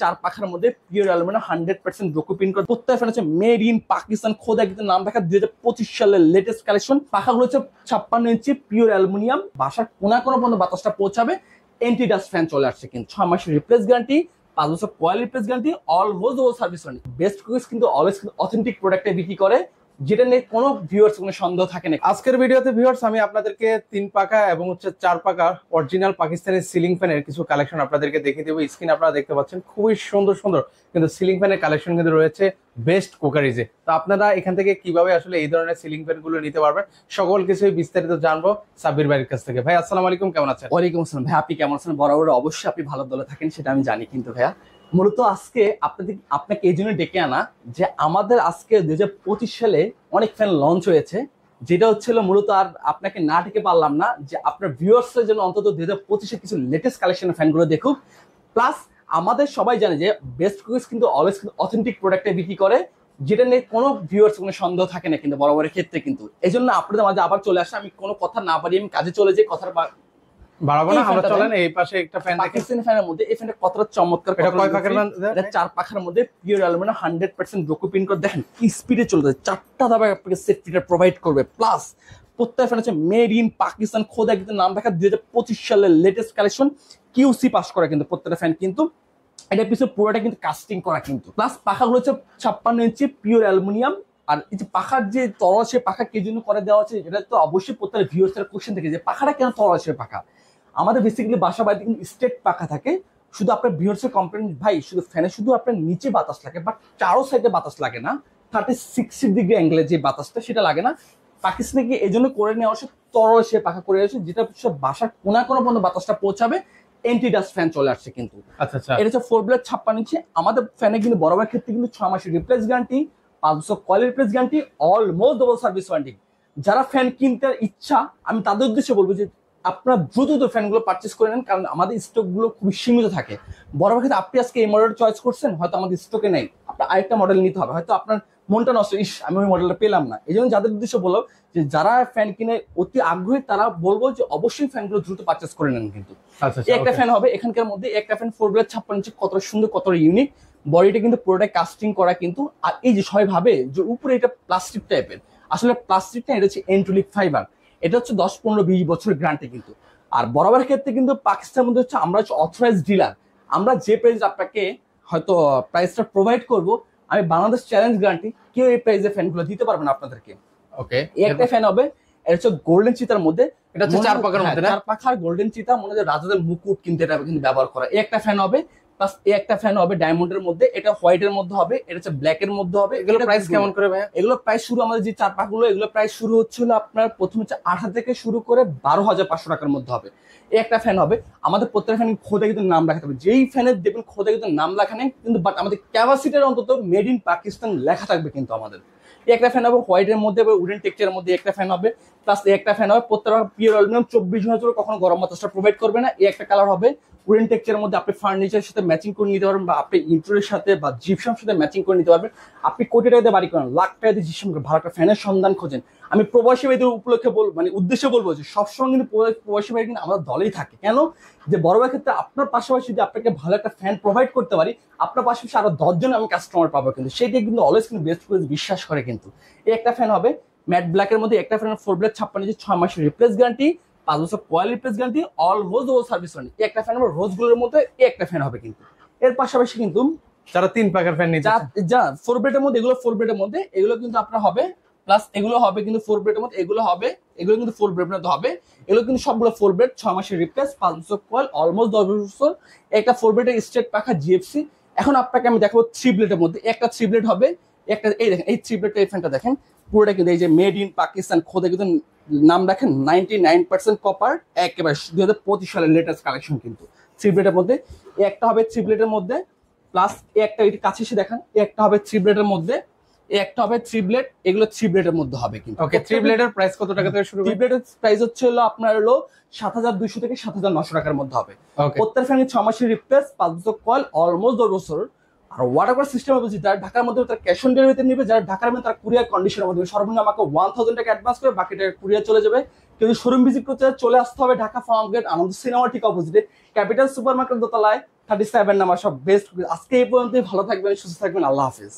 চার পাখার মধ্যে পিওর অ্যালুমিনিয়াম 100% ব্রোকো প্রিন্ট করা। প্রত্যেক ফ্যান হচ্ছে মেড ইন পাকিস্তান, খোদা কিন্তু নাম রাখা 2025 সালের লেটেস্ট কালেকশন। পাখাগুলো হচ্ছে 56 ইঞ্চি পিওর অ্যালুমিনিয়াম, বাসার কোনা কোনো পর্যন্ত বাতাসটা পৌঁছাবে। এন্টি ডাস্ট ফ্যান চলে আসছে কিন্তু 6 মাসের রিপ্লেস গ্যারান্টি, 5 বছর কয়েল রিপ্লেস গ্যারান্টি, অলমোস্ট ও সার্ভিস ওয়ারেন্টি। বেস্ট কুইজ কিন্তু অলওয়েজ অথেন্টিক প্রোডাক্টে বিক্রি করে, যেটা নিয়ে কোনো ভিউয়ার্স কোনো সন্দেহ থাকে না। আজকের ভিডিওতে ভিউয়ার্স আমি আপনাদেরকে 3 পাকা এবং 4 পাকা অরিজিনাল পাকিস্তানি সিলিং ফ্যানের কিছু কালেকশন আপনাদেরকে দেখিয়ে দেবো। স্ক্রিন আপনারা দেখতে পাচ্ছেন খুবই সুন্দর সুন্দর কিন্তু সিলিং ফ্যানের কালেকশন কিন্তু রয়েছে বেস্ট কুকারিজে। তো আপনারা এখান থেকে কিভাবে আসলে এই ধরনের সিলিং ফ্যান গুলো নিতে পারবেন সকল কিছুই বিস্তারিত জানবো সাব্বির ভাইয়ের কাছ থেকে। ভাই আসসালামু আলাইকুম, কেমন আছেন? ওয়ালাইকুম আসসালাম ভাই, আপনি কেমন আছেন? বরাবর অবশ্যই আপনি ভালো দলে থাকেন, সেটা আমি জানি। কিন্তু ভাইয়া মূলত আজকে আপনাকে এই জন্য ডেকে আনা যে আমাদের আজকে 2025 সালে অনেক ফ্যান লঞ্চ হয়েছে, যেটা হচ্ছিল মূলত আর আপনাকে না ডেকে পারলাম না যে আপনার ভিউয়ার্সের জন্য অন্তত 2025 কিছু লেটেস্ট কালেকশনের ফ্যানগুলো দেখুক। প্লাস আমাদের সবাই জানে যে বেস্ট কুইজ কিন্তু অলওয়েজ অথেন্টিক প্রোডাক্টে বিক্রি করে, যেটা নিয়ে কোনো ভিউয়ার্স কোনো সন্দেহ থাকে না কিন্তু বরাবরের ক্ষেত্রে। কিন্তু এই জন্য আপনাদের মাঝে আবার চলে আসে, আমি কোনো কথা না বাড়িয়ে আমি কাজে চলে যাই, কথার বাড়াবো না। আমরা চলেন এই পাশে একটা ফ্যান দেখেন। পাকিস্তানি ফ্যানের মধ্যে এই ফ্যানটা কতটা চমৎকার। এটা কয় পাখার ফ্যান? এটা 4 পাখার মধ্যে পিওর অ্যালুমিনিয়াম 100% ব্রোকো প্রিন্ট করে। দেখেন কি স্পিডে চলতে, 4টা দাবায় আপনাকে সেফটিটা প্রোভাইড করবে। প্লাস প্রত্যেক ফ্যান হচ্ছে মেড ইন পাকিস্তান, খোদা কিন্তু নাম রাখা 2025 সালের লেটেস্ট কালেকশন, কিউসি পাস করা কিন্তু প্রত্যেকটা ফ্যান। কিন্তু এটা পিছনে পুরোটা কিন্তু কাস্টিং করা কিন্তু। প্লাস পাখাগুলো হচ্ছে 56 ইঞ্চি পিওর অ্যালুমিনিয়াম। আর এই যে পাখার যে তরল সে পাখা কি জন্য করে দেওয়া আছে, এটা তো অবশ্যই প্রত্যেকটা ভিউয়ার্সের কোশ্চেন থাকে যে পাখাটা কেন তরল সে পাখা। আমাদের বেসিক্যালি বাসা বাড়িতে কিন্তু স্ট্রেট পাখা থাকে। শুধু আপনার ভিউয়ার্সের কমপ্লেন, ভাই শুধু ফ্যানে শুধু আপনার নিচে বাতাস লাগে, বাট চারো সাইডে বাতাস লাগে না। 36 ডিগ্রি অ্যাঙ্গেলে যে বাতাসটা সেটা লাগে না। পাকিস্তানে কি এই জন্য করে নেওয়া হচ্ছে তরল সে পাখা করে আসছে, যেটা বাসার কোনা কোনো পর্যন্ত বাতাসটা পৌঁছাবে। এন্টি ডাস্ট ফ্যান চলে আসছে কিন্তু। আচ্ছা আচ্ছা, এটা হচ্ছে 4 ব্লেড 56 ইঞ্চি। আমাদের ফ্যানে কিন্তু বরাবর ক্ষেত্রে কিন্তু 6 মাসের রিপ্লেস গ্যারান্টি, 5 বছর coil replace guarantee, almost double service warranty. যারা ফ্যান কিনতে ইচ্ছা, আমি তাদের উদ্দেশ্যে বলবো যে আপনারা দ্রুত ফ্যানগুলো পারচেস করে নেন, কারণ আমাদের স্টক গুলো খুবই সীমিত থাকে। বরাবর ক্ষেত্রে আপনি আজকে এই মডেল চয়েস করছেন, হয়তো আমাদের স্টকে নেই, আপনার আরেকটা মডেল নিতে হবে, হয়তো আপনার মনটা নষ্ট, ইস আমি ওই মডেলটা পেলাম না। এই জন্য যাদের উদ্দেশ্যে বলবো যে যারা ফ্যান কিনে অতি আগ্রহী, তারা বলবো যে অবশ্যই ফ্যানগুলো দ্রুত পারচেস করে নেন কিন্তু। একটা ফ্যান হবে এখানকার মধ্যে, একটা ফ্যান 4 ব্লেড 56 ইঞ্চি, কত সুন্দর কত ইউনিক। বডিটা কিন্তু পুরোটা কাস্টিং করা কিন্তু। আর এই যে সবাই ভাবে যে উপরে এটা প্লাস্টিক টাইপের, আসলে প্লাস্টিক না, এটা হচ্ছে এন্ট্রোলিক ফাইবার। এটা হচ্ছে 10, 15, 20 বছরের গ্যারান্টি কিন্তু। আর বরাবর ক্ষেত্রে কিন্তু পাকিস্তানের মধ্যে হচ্ছে আমরা হচ্ছে অথরাইজড ডিলার। আমরা যে প্রাইস আপনাকে হয়তো প্রাইসটা প্রোভাইড করব, আমি বাংলাদেশ চ্যালেঞ্জ গ্যারান্টি, কেউ এই প্রাইসে ফ্যানগুলো দিতে পারবে না আপনাদেরকে। ওকে, একটা ফ্যান হবে, এটা হচ্ছে গোল্ডেন চিতার মধ্যে, এটা হচ্ছে 4 পাখার মধ্যে না? 4 পাখার গোল্ডেন চিতা, মনে হয় রাজাদের মুকুট কিন্তু এটা কিন্তু ব্যবহার করা। এই একটা ফ্যান হবে, প্লাস এই একটা ফ্যান হবে ডায়মন্ডের মধ্যে, এটা হোয়াইটের মধ্যে হবে, এটা হচ্ছে ব্ল্যাক এর মধ্যে হবে। এগুলো প্রাইস কেমন করে ভাই? এগুলো প্রাইস শুরু, আমাদের যে 4 পাখাগুলো এগুলো প্রাইস শুরু হচ্ছিল আপনার প্রথম হচ্ছে 8,000 থেকে শুরু করে 12,500 টাকার মধ্যে হবে। এই একটা ফ্যান হবে। আমাদের প্রত্যেকটা ফ্যান খোদা কিন্তু নাম রাখতে হবে, যেই ফ্যানের দেখবেন খোদা কিন্তু নাম লেখা নেই কিন্তু, বাট আমাদের ক্যাপাসিটির অন্তত মেড ইন পাকিস্তান লেখা থাকবে কিন্তু আমাদের। একটা ফ্যান হবে হোয়াইটের মধ্যে, উডেন টেক্সচারের মধ্যে একটা ফ্যান হবে। প্লাস একটা ফ্যান হবে প্রত্যেকটা পিওর অ্যালুমিনিয়াম, 24 ঘন্টা কখনো গরম বাতাসটা প্রোভাইড করবে না। এই একটা কালার হবে উডেন টেক্সচারের মধ্যে, আপনি ফার্নিচারের সাথে ম্যাচিং করে নিতে পারবেন, বা আপনি ইন্টেরিয়রের সাথে বা জিপসামের সাথে ম্যাচিং করে নিতে পারবেন। আপনি কোটি টাকা দিয়ে বাড়ি করেন, লাখ টাকা দিয়ে জিপসাম করে ভালো একটা ফ্যানের সন্ধান খোঁজেন, আমি প্রবাসী ভাইদের উপলক্ষে মানে উদ্দেশ্যে বলবো যে সবসময় কিন্তু প্রবাসী ভাই কিন্তু আমাদের দলেই থাকে। কেন যে বড় ভাইয়ের ক্ষেত্রে আপনার পাশাপাশি যদি আপনাকে ভালো একটা ফ্যান প্রোভাইড করতে পারি, আপনার পাশাপাশি আরো 10 জন আমি কাস্টমার পাবো কিন্তু, সেইটা কিন্তু অলওয়েজ কিন্তু বেস্ট করে বিশ্বাস করে কিন্তু। এই একটা ফ্যান হবে ম্যাট ব্ল্যাকের মধ্যে, একটা ফ্যান 4 ব্লেড 56 ইঞ্চি, 6 মাসের রিপ্লেস গ্যারান্টি, 5 বছর কয়েল রিপ্লেস গ্যারান্টি, অলমোস্ট ও সার্ভিস ওয়ারেন্টি। এই একটা ফ্যান হবে রোজ গুলোর মধ্যে, এই একটা ফ্যান হবে কিন্তু। এর পাশাপাশি কিন্তু যারা 3 পাখার ফ্যান নিতে যা 4 ব্লেডের মধ্যে, এগুলো 4 ব্লেডের মধ্যে, এগুলো কিন্তু আপনার হবে। প্লাস এগুলো হবে কিন্তু 4 ব্লেডের মধ্যে, এগুলো হবে, এগুলো কিন্তু 4 ব্লেডের মধ্যে হবে। এগুলো কিন্তু সবগুলো 4 ব্লেড, 6 মাসের রিপ্লেস, 5 বছর কয়েল, অলমোস্ট 10 বছর। একটা 4 ব্লেডের স্ট্রেট পাখা জিএফসি। এখন আপনাকে আমি দেখাবো 3 ব্লেডের মধ্যে, একটা 3 ব্লেড হবে, একটা এই দেখেন এই 3 ব্লেডটা, এই ফ্যানটা দেখেন পুরোটা কিন্তু এই যে মেড ইন পাকিস্তান, খোদা কিন্তু নাম রাখেন 99% কপার, একেবারে 2025 সালের লেটেস্ট কালেকশন কিন্তু 3 ব্লেডের মধ্যে। একটা হবে 3 ব্লেডের মধ্যে, প্লাস একটা এটি কাছে এসে দেখান, একটা হবে 3 ব্লেডের মধ্যে, একটা হবে 3 ব্লেড, এগুলো 3 ব্লেডের মধ্যে হবে কিন্তু। ওকে, 3 ব্লেডের প্রাইস কত টাকা থেকে শুরু? 3 ব্লেডের প্রাইস হচ্ছে হলো আপনার হলো 7,200 থেকে 7,900 টাকার মধ্যে হবে। প্রত্যেক ফ্যানে 6 মাসের রিপ্লেস, 5 বছর কয়েল, অলমোস্ট 10 বছর। আর ওয়াটার কভার সিস্টেম বলছি, যারা ঢাকার মধ্যে তারা ক্যাশ অন ডেলিভারিতে নেবে, যারা ঢাকার মধ্যে তারা কুরিয়ার কন্ডিশনের মধ্যে সর্বনিম্ন আমাকে 1000 টাকা অ্যাডভান্স করে বাকি টাকা কুরিয়ার চলে যাবে। কিন্তু শোরুম ভিজিট করতে চলে আসতে হবে ঢাকা ফার্ম গেট, আনন্দ সিনেমা ঠিক অপোজিটে, ক্যাপিটাল সুপার মার্কেট দোতলায়, 37 নাম্বার সব বেস্ট। আজকে এই পর্যন্তই, ভালো থাকবেন, সুস্থ থাকবেন, আল্লাহ হাফিজ।